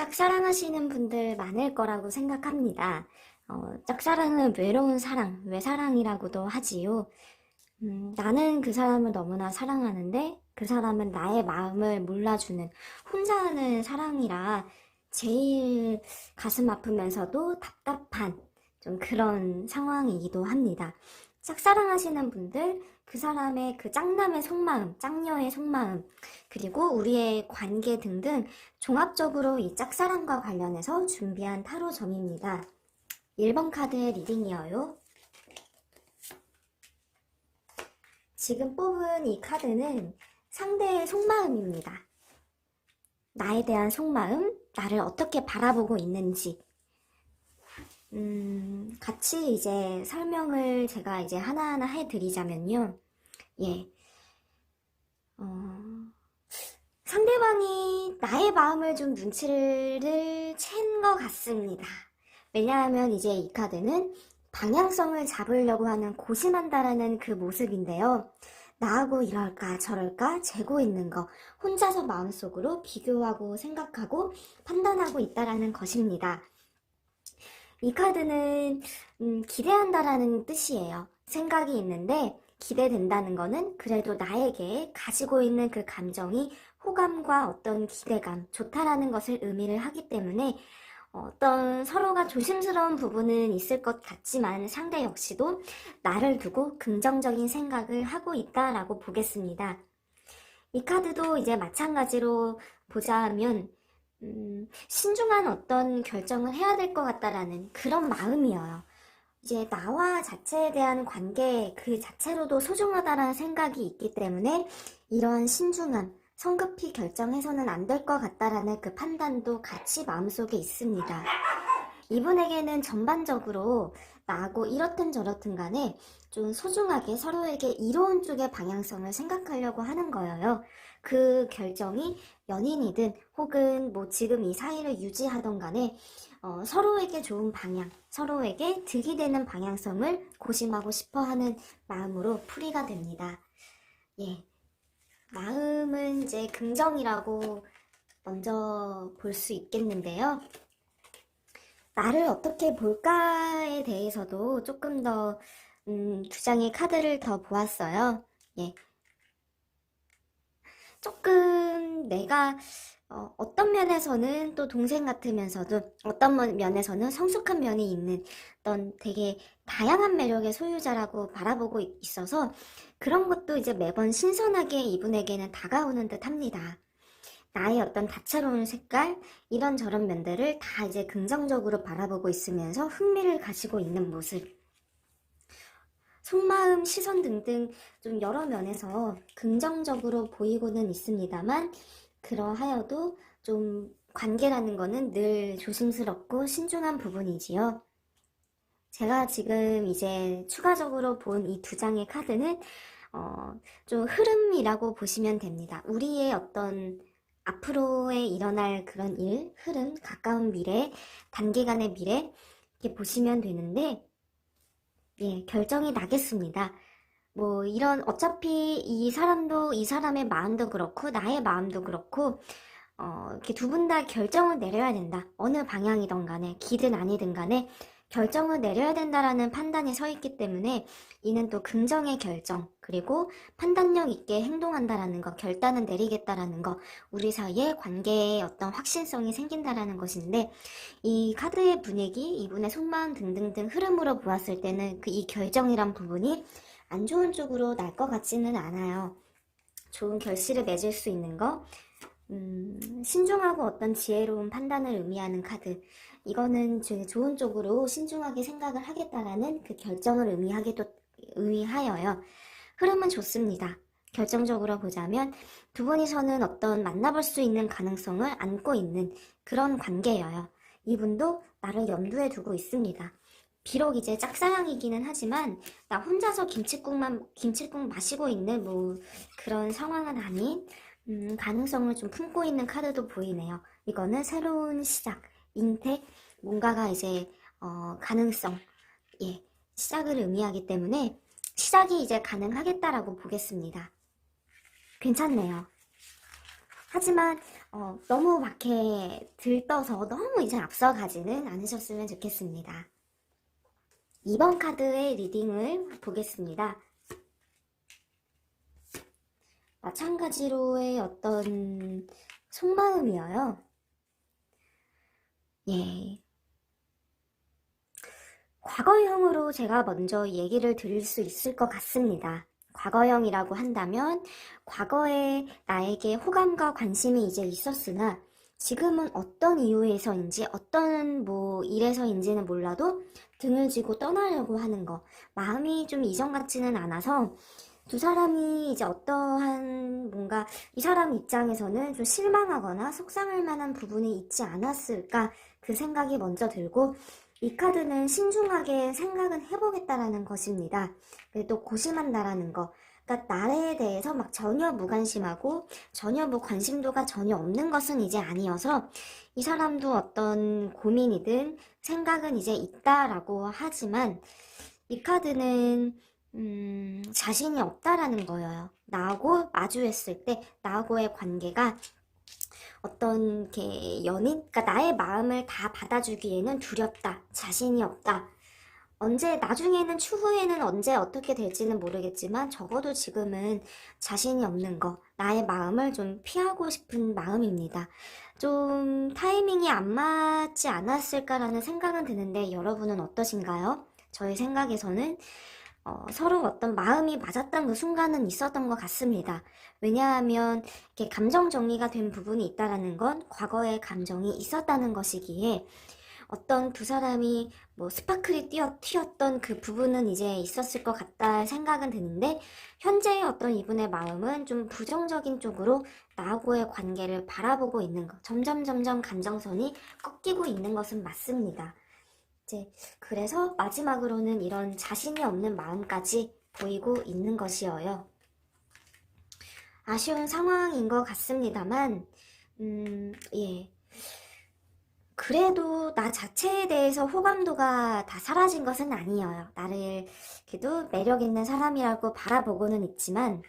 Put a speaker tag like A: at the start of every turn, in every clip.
A: 짝사랑하시는 분들 많을 거라고 생각합니다. 짝사랑은 외로운 사랑, 외사랑이라고도 하지요. 나는 그 사람을 너무나 사랑하는데 그 사람은 나의 마음을 몰라주는 혼자 하는 사랑이라 제일 가슴 아프면서도 답답한 좀 그런 상황이기도 합니다. 짝사랑하시는 분들, 그 사람의 그 짝남의 속마음, 짝녀의 속마음, 그리고 우리의 관계 등등 종합적으로 이 짝사랑과 관련해서 준비한 타로점입니다. 1번 카드의 리딩이에요. 지금 뽑은 이 카드는 상대의 속마음입니다. 나에 대한 속마음, 나를 어떻게 바라보고 있는지, 같이 이제 설명을 제가 이제 하나하나 해드리자면요. 예. 상대방이 나의 마음을 좀 눈치를 챈 것 같습니다. 왜냐하면 이제 이 카드는 방향성을 잡으려고 하는 고심한다라는 그 모습인데요. 나하고 이럴까 저럴까 재고 있는 거 혼자서 마음속으로 비교하고 생각하고 판단하고 있다라는 것입니다. 이 카드는 기대한다라는 뜻이에요. 생각이 있는데 기대된다는 거는 그래도 나에게 가지고 있는 그 감정이 호감과 어떤 기대감, 좋다라는 것을 의미를 하기 때문에 어떤 서로가 조심스러운 부분은 있을 것 같지만 상대 역시도 나를 두고 긍정적인 생각을 하고 있다라고 보겠습니다. 이 카드도 이제 마찬가지로 보자면 신중한 어떤 결정을 해야 될 것 같다라는 그런 마음이에요. 이제 나와 자체에 대한 관계 그 자체로도 소중하다라는 생각이 있기 때문에 이런 신중함, 성급히 결정해서는 안 될 것 같다라는 그 판단도 같이 마음속에 있습니다. 이분에게는 전반적으로 나하고 이렇든 저렇든 간에 좀 소중하게 서로에게 이로운 쪽의 방향성을 생각하려고 하는 거예요. 그 결정이 연인이든 혹은 뭐 지금 이 사이를 유지하던 간에 서로에게 좋은 방향, 서로에게 득이 되는 방향성을 고심하고 싶어 하는 마음으로 풀이가 됩니다. 예. 마음은 이제 긍정이라고 먼저 볼 수 있겠는데요. 나를 어떻게 볼까에 대해서도 조금 더 두 장의 카드를 더 보았어요. 예. 조금 내가 어떤 면에서는 또 동생 같으면서도 어떤 면에서는 성숙한 면이 있는 어떤 되게 다양한 매력의 소유자라고 바라보고 있어서 그런 것도 이제 매번 신선하게 이분에게는 다가오는 듯 합니다. 나의 어떤 다채로운 색깔, 이런저런 면들을 다 이제 긍정적으로 바라보고 있으면서 흥미를 가지고 있는 모습. 속마음, 시선 등등 좀 여러 면에서 긍정적으로 보이고는 있습니다만 그러하여도 좀 관계라는 거는 늘 조심스럽고 신중한 부분이지요. 제가 지금 이제 추가적으로 본 이 두 장의 카드는 좀 흐름이라고 보시면 됩니다. 우리의 어떤 앞으로에 일어날 그런 일, 흐름, 가까운 미래, 단기간의 미래 이렇게 보시면 되는데 예, 결정이 나겠습니다. 뭐 이런 어차피 이 사람도 이 사람의 마음도 그렇고 나의 마음도 그렇고 이렇게 두 분 다 결정을 내려야 된다. 어느 방향이든 간에 기든 아니든 간에 결정을 내려야 된다라는 판단이 서 있기 때문에 이는 또 긍정의 결정 그리고 판단력 있게 행동한다라는 거 결단을 내리겠다라는 거 우리 사이에 관계에 어떤 확신성이 생긴다라는 것인데 이 카드의 분위기 이분의 속마음 등등등 흐름으로 보았을 때는 그 이 결정이란 부분이 안 좋은 쪽으로 날 것 같지는 않아요. 좋은 결실을 맺을 수 있는 거 신중하고 어떤 지혜로운 판단을 의미하는 카드. 이거는 좋은 쪽으로 신중하게 생각을 하겠다라는 그 결정을 의미하여요. 흐름은 좋습니다. 결정적으로 보자면 두 분이서는 어떤 만나볼 수 있는 가능성을 안고 있는 그런 관계여요. 이분도 나를 염두에 두고 있습니다. 비록 이제 짝사랑이기는 하지만 나 혼자서 김칫국 마시고 있는 뭐 그런 상황은 아닌 가능성을 좀 품고 있는 카드도 보이네요. 이거는 새로운 시작, 잉태, 뭔가가 이제 가능성, 예, 시작을 의미하기 때문에 시작이 이제 가능하겠다라고 보겠습니다. 괜찮네요. 하지만 너무 막해 들떠서 너무 이제 앞서가지는 않으셨으면 좋겠습니다. 2번 카드의 리딩을 보겠습니다. 마찬가지로의 어떤 속마음이어요. 예. 과거형으로 제가 먼저 얘기를 드릴 수 있을 것 같습니다. 과거형이라고 한다면 과거에 나에게 호감과 관심이 이제 있었으나 지금은 어떤 이유에서인지 어떤 일에서인지는 몰라도 등을 쥐고 떠나려고 하는 거. 마음이 좀 이전 같지는 않아서 두 사람이 이제 어떠한 뭔가 이 사람 입장에서는 좀 실망하거나 속상할 만한 부분이 있지 않았을까 그 생각이 먼저 들고 이 카드는 신중하게 생각은 해보겠다라는 것입니다. 또 고심한다라는 거. 그러니까 나에 대해서 막 전혀 무관심하고 전혀 관심도가 전혀 없는 것은 이제 아니어서 이 사람도 어떤 고민이든 생각은 이제 있다라고 하지만 이 카드는 자신이 없다라는 거예요. 나하고 마주했을 때 나하고의 관계가 어떤 이렇게 그러니까 나의 마음을 다 받아주기에는 두렵다, 자신이 없다. 나중에는 추후에는 언제 어떻게 될지는 모르겠지만 적어도 지금은 자신이 없는 거, 나의 마음을 좀 피하고 싶은 마음입니다. 좀 타이밍이 안 맞지 않았을까라는 생각은 드는데 여러분은 어떠신가요? 저의 생각에서는 서로 어떤 마음이 맞았던 그 순간은 있었던 것 같습니다. 왜냐하면 이렇게 감정 정리가 된 부분이 있다라는 건 과거의 감정이 있었다는 것이기에 어떤 두 사람이 스파클이 튀었던 그 부분은 이제 있었을 것 같다 생각은 드는데 현재의 어떤 이분의 마음은 좀 부정적인 쪽으로 나하고의 관계를 바라보고 있는 것, 점점 감정선이 꺾이고 있는 것은 맞습니다. 그래서 마지막으로는 이런 자신이 없는 마음까지 보이고 있는 것이어요. 아쉬운 상황인 것 같습니다만, 예. 그래도 나 자체에 대해서 호감도가 다 사라진 것은 아니에요. 나를 그래도 매력 있는 사람이라고 바라보고는 있지만,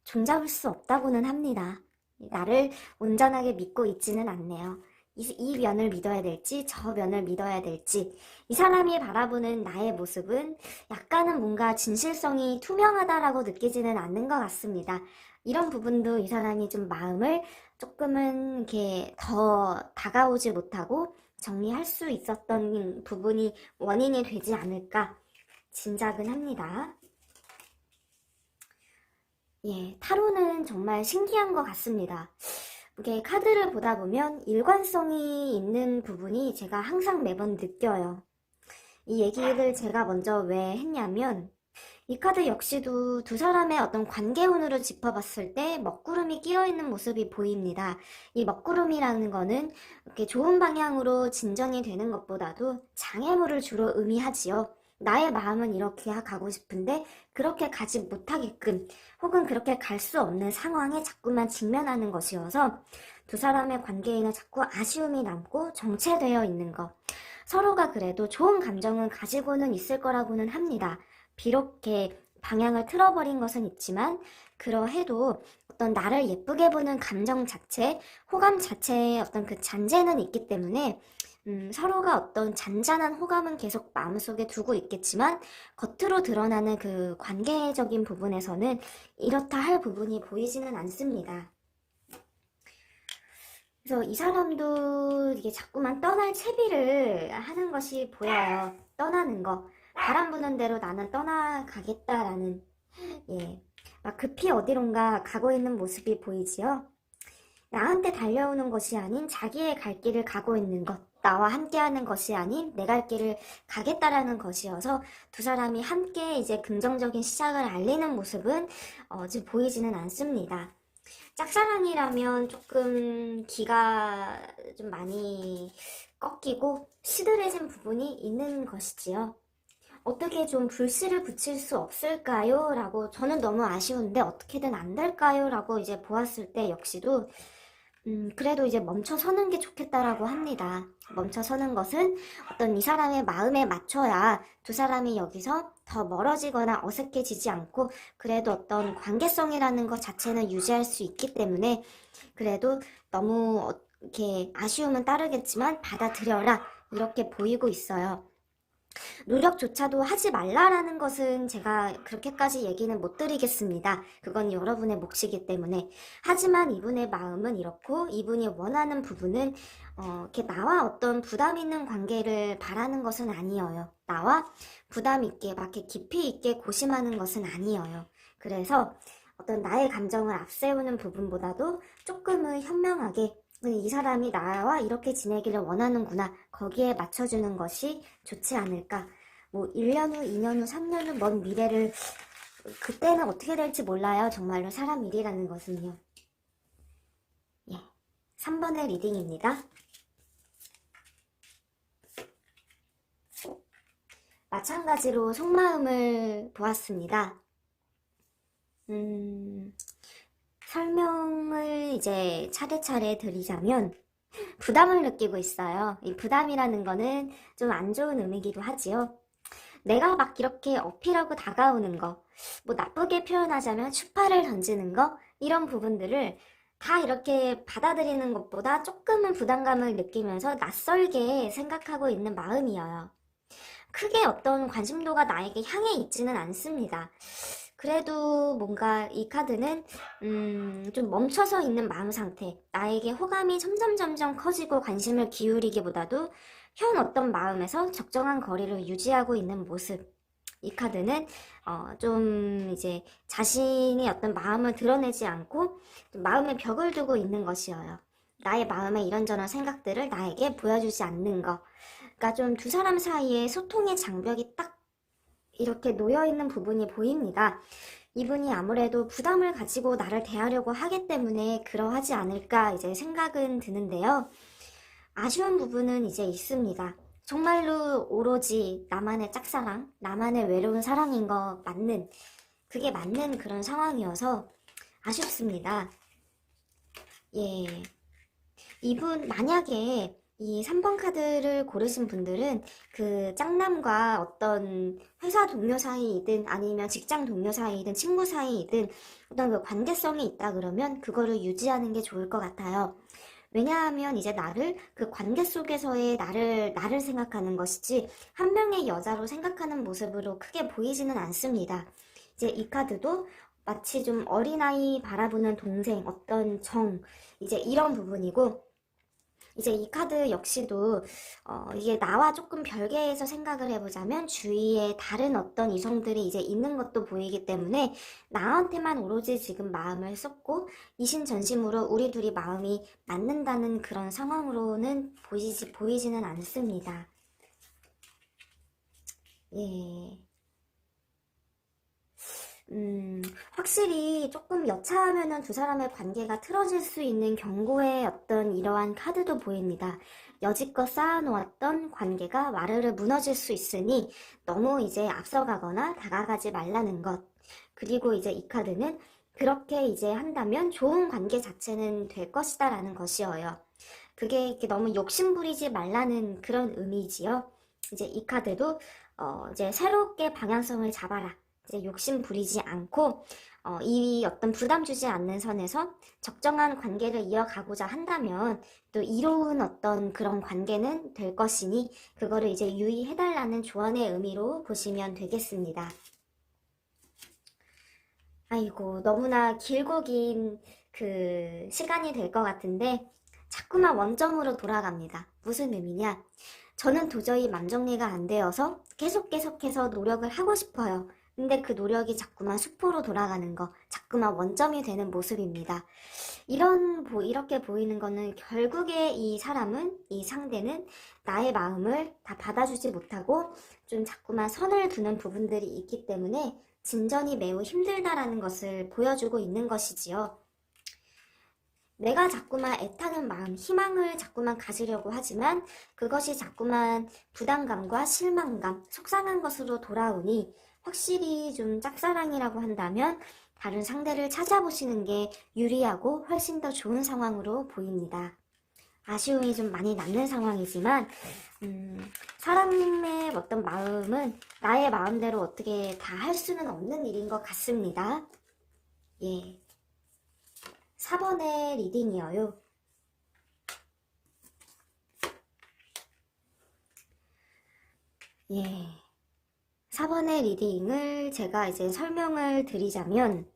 A: 종잡을 수 없다고는 합니다. 나를 온전하게 믿고 있지는 않네요. 이 면을 믿어야 될지 저 면을 믿어야 될지 이 사람이 바라보는 나의 모습은 약간은 뭔가 진실성이 투명하다라고 느끼지는 않는 것 같습니다. 이런 부분도 이 사람이 좀 마음을 조금은 이렇게 더 다가오지 못하고 정리할 수 있었던 부분이 원인이 되지 않을까 짐작은 합니다. 예, 타로는 정말 신기한 것 같습니다. 이게 카드를 보다 보면 일관성이 있는 부분이 제가 항상 매번 느껴요. 이 얘기를 제가 먼저 왜 했냐면 이 카드 역시도 두 사람의 어떤 관계운으로 짚어봤을 때 먹구름이 끼어있는 모습이 보입니다. 이 먹구름이라는 거는 이렇게 좋은 방향으로 진전이 되는 것보다도 장애물을 주로 의미하지요. 나의 마음은 이렇게 가고 싶은데 그렇게 가지 못하게끔 혹은 그렇게 갈 수 없는 상황에 자꾸만 직면하는 것이어서 두 사람의 관계에는 자꾸 아쉬움이 남고 정체되어 있는 것. 서로가 그래도 좋은 감정은 가지고는 있을 거라고는 합니다. 비록 이렇게 방향을 틀어버린 것은 있지만 그러해도 어떤 나를 예쁘게 보는 감정 자체, 호감 자체의 어떤 그 잔재는 있기 때문에 서로가 어떤 잔잔한 호감은 계속 마음속에 두고 있겠지만 겉으로 드러나는 그 관계적인 부분에서는 이렇다 할 부분이 보이지는 않습니다. 그래서 이 사람도 이게 자꾸만 떠날 채비를 하는 것이 보여요. 떠나는 거. 바람 부는 대로 나는 떠나가겠다라는, 예. 막 급히 어디론가 가고 있는 모습이 보이지요. 나한테 달려오는 것이 아닌 자기의 갈 길을 가고 있는 것. 나와 함께하는 것이 아닌 내 갈 길을 가겠다라는 것이어서 두 사람이 함께 이제 긍정적인 시작을 알리는 모습은 지금 보이지는 않습니다. 짝사랑이라면 조금 기가 좀 많이 꺾이고 시들해진 부분이 있는 것이지요. 어떻게 좀 불씨를 붙일 수 없을까요? 라고 저는 너무 아쉬운데 어떻게든 안 될까요? 라고 이제 보았을 때 역시도 그래도 이제 멈춰 서는 게 좋겠다라고 합니다. 멈춰 서는 것은 어떤 이 사람의 마음에 맞춰야 두 사람이 여기서 더 멀어지거나 어색해지지 않고 그래도 어떤 관계성이라는 것 자체는 유지할 수 있기 때문에 그래도 너무 이렇게 아쉬움은 따르겠지만 받아들여라 이렇게 보이고 있어요. 노력조차도 하지 말라라는 것은 제가 그렇게까지 얘기는 못 드리겠습니다. 그건 여러분의 몫이기 때문에. 하지만 이분의 마음은 이렇고 이분이 원하는 부분은 이렇게 나와 어떤 부담 있는 관계를 바라는 것은 아니에요. 나와 부담 있게 막 이렇게 깊이 있게 고심하는 것은 아니에요. 그래서 어떤 나의 감정을 앞세우는 부분보다도 조금은 현명하게 이 사람이 나와 이렇게 지내기를 원하는구나. 거기에 맞춰주는 것이 좋지 않을까. 뭐 1년 후, 2년 후, 3년 후 먼 미래를 그때는 어떻게 될지 몰라요. 정말로 사람 일이라는 것은요. 예. 3번의 리딩입니다. 마찬가지로 속마음을 보았습니다. 설명을 이제 차례차례 드리자면 부담을 느끼고 있어요. 이 부담이라는 거는 좀 안 좋은 의미이기도 하지요. 내가 막 이렇게 어필하고 다가오는 거, 뭐 나쁘게 표현하자면 추파를 던지는 거, 이런 부분들을 다 이렇게 받아들이는 것보다 조금은 부담감을 느끼면서 낯설게 생각하고 있는 마음이에요. 크게 어떤 관심도가 나에게 향해 있지는 않습니다. 그래도 뭔가 이 카드는 좀 멈춰서 있는 마음 상태, 나에게 호감이 점점 커지고 관심을 기울이기보다도 현 어떤 마음에서 적정한 거리를 유지하고 있는 모습. 이 카드는 좀 이제 자신이 어떤 마음을 드러내지 않고 좀 마음에 벽을 두고 있는 것이어요. 나의 마음의 이런저런 생각들을 나에게 보여주지 않는 거. 그러니까 좀 두 사람 사이에 소통의 장벽이 딱 이렇게 놓여있는 부분이 보입니다. 이분이 아무래도 부담을 가지고 나를 대하려고 하기 때문에 그러하지 않을까 이제 생각은 드는데요. 아쉬운 부분은 이제 있습니다. 정말로 오로지 나만의 짝사랑, 나만의 외로운 사랑인 거 맞는, 그게 맞는 그런 상황이어서 아쉽습니다. 예. 이분 만약에 이 3번 카드를 고르신 분들은 그 짝남과 어떤 회사 동료 사이이든 아니면 직장 동료 사이이든 친구 사이이든 어떤 그 관계성이 있다 그러면 그거를 유지하는 게 좋을 것 같아요. 왜냐하면 이제 나를 그 관계 속에서의 나를 생각하는 것이지 한 명의 여자로 생각하는 모습으로 크게 보이지는 않습니다. 이제 이 카드도 마치 좀 어린아이 바라보는 동생, 어떤 이제 이런 부분이고 이제 이 카드 역시도 이게 나와 조금 별개해서 생각을 해보자면 주위에 다른 어떤 이성들이 이제 있는 것도 보이기 때문에 나한테만 오로지 지금 마음을 쏟고 이심전심으로 우리 둘이 마음이 맞는다는 그런 상황으로는 보이지는 않습니다. 예. 확실히 조금 여차하면은 두 사람의 관계가 틀어질 수 있는 경고의 어떤 이러한 카드도 보입니다. 여지껏 쌓아놓았던 관계가 와르르 무너질 수 있으니 너무 이제 앞서가거나 다가가지 말라는 것. 그리고 이제 이 카드는 그렇게 이제 한다면 좋은 관계 자체는 될 것이다 라는 것이어요. 그게 이렇게 너무 욕심부리지 말라는 그런 의미지요. 이제 이 카드도 이제 새롭게 방향성을 잡아라. 이제 욕심 부리지 않고 이 어떤 부담 주지 않는 선에서 적정한 관계를 이어가고자 한다면 또 이로운 어떤 그런 관계는 될 것이니 그거를 이제 유의해달라는 조언의 의미로 보시면 되겠습니다. 아이고 너무나 길고 긴 그 시간이 될 것 같은데 자꾸만 원점으로 돌아갑니다. 무슨 의미냐? 저는 도저히 맘정리가 안 되어서 계속해서 노력을 하고 싶어요. 근데 그 노력이 자꾸만 수포로 돌아가는 거, 자꾸만 원점이 되는 모습입니다. 이렇게 보이는 거는 결국에 이 사람은, 이 상대는 나의 마음을 다 받아주지 못하고 좀 자꾸만 선을 두는 부분들이 있기 때문에 진전이 매우 힘들다라는 것을 보여주고 있는 것이지요. 내가 자꾸만 애타는 마음, 희망을 자꾸만 가지려고 하지만 그것이 자꾸만 부담감과 실망감, 속상한 것으로 돌아오니 확실히 좀 짝사랑이라고 한다면 다른 상대를 찾아보시는 게 유리하고 훨씬 더 좋은 상황으로 보입니다. 아쉬움이 좀 많이 남는 상황이지만 사람의 어떤 마음은 나의 마음대로 어떻게 다 할 수는 없는 일인 것 같습니다. 예, 4번의 리딩이에요. 예, 4번의 리딩을 제가 이제 설명을 드리자면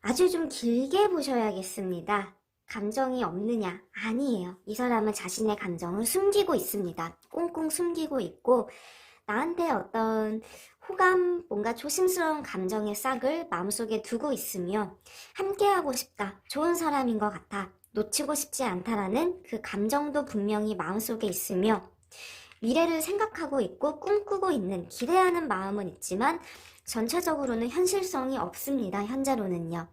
A: 아주 좀 길게 보셔야겠습니다. 감정이 없느냐? 아니에요. 이 사람은 자신의 감정을 숨기고 있습니다. 꽁꽁 숨기고 있고 나한테 어떤 호감, 뭔가 조심스러운 감정의 싹을 마음속에 두고 있으며 함께하고 싶다, 좋은 사람인 것 같아, 놓치고 싶지 않다라는 그 감정도 분명히 마음속에 있으며 미래를 생각하고 있고 꿈꾸고 있는 기대하는 마음은 있지만 전체적으로는 현실성이 없습니다. 현재로는요.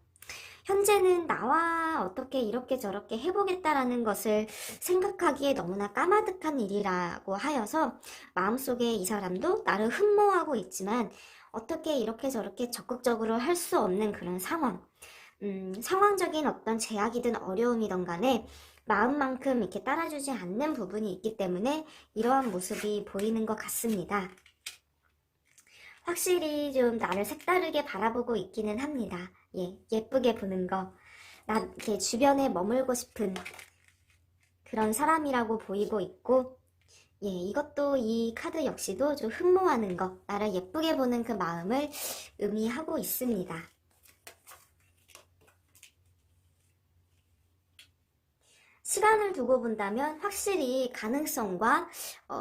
A: 현재는 나와 어떻게 이렇게 저렇게 해보겠다라는 것을 생각하기에 너무나 까마득한 일이라고 하여서 마음속에 이 사람도 나를 흠모하고 있지만 어떻게 이렇게 저렇게 적극적으로 할 수 없는 그런 상황. 상황적인 어떤 제약이든 어려움이든 간에 마음만큼 이렇게 따라주지 않는 부분이 있기 때문에 이러한 모습이 보이는 것 같습니다. 확실히 좀 나를 색다르게 바라보고 있기는 합니다. 예, 예쁘게 보는 거. 나 이렇게 주변에 머물고 싶은 그런 사람이라고 보이고 있고, 예, 이것도 이 카드 역시도 좀 흠모하는 거, 나를 예쁘게 보는 그 마음을 의미하고 있습니다. 시간을 두고 본다면 확실히 가능성과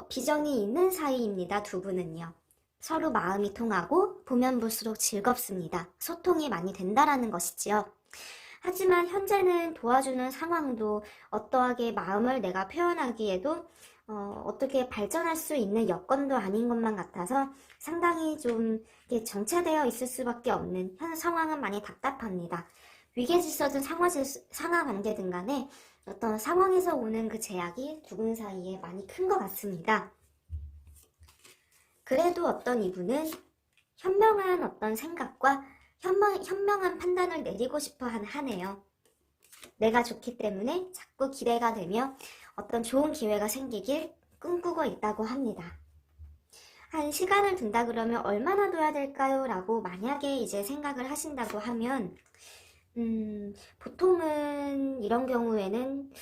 A: 비전이 있는 사이입니다. 두 분은요. 서로 마음이 통하고 보면 볼수록 즐겁습니다. 소통이 많이 된다라는 것이지요. 하지만 현재는 도와주는 상황도 어떠하게 마음을 내가 표현하기에도 어떻게 발전할 수 있는 여건도 아닌 것만 같아서 상당히 좀 정체되어 있을 수밖에 없는 현 상황은 많이 답답합니다. 위계질서든 상하관계든 간에 어떤 상황에서 오는 그 제약이 두 분 사이에 많이 큰 것 같습니다. 그래도 어떤 이분은 현명한 어떤 생각과 현명한 판단을 내리고 싶어 하네요. 내가 좋기 때문에 자꾸 기대가 되며 어떤 좋은 기회가 생기길 꿈꾸고 있다고 합니다. 한 시간을 둔다 그러면 얼마나 둬야 될까요? 라고 만약에 이제 생각을 하신다고 하면 보통은 이런 경우에는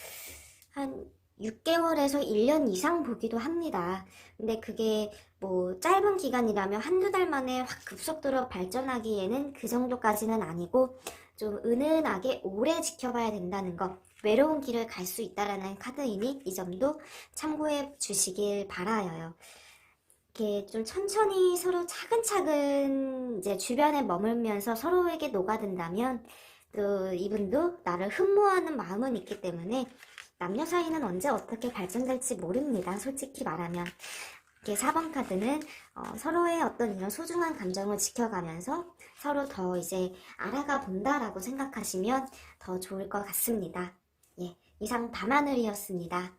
A: 한 6개월에서 1년 이상 보기도 합니다. 근데 그게 뭐 짧은 기간이라면 한두 달 만에 확 급속도로 발전하기에는 그 정도까지는 아니고 좀 은은하게 오래 지켜봐야 된다는 것, 외로운 길을 갈 수 있다라는 카드이니 이 점도 참고해 주시길 바라요. 이렇게 좀 천천히 서로 차근차근 이제 주변에 머물면서 서로에게 녹아든다면 또 이분도 나를 흠모하는 마음은 있기 때문에 남녀 사이는 언제 어떻게 발전될지 모릅니다. 솔직히 말하면. 이렇게 4번 카드는 서로의 어떤 이런 소중한 감정을 지켜가면서 서로 더 이제 알아가 본다라고 생각하시면 더 좋을 것 같습니다. 예, 이상 밤하늘이었습니다.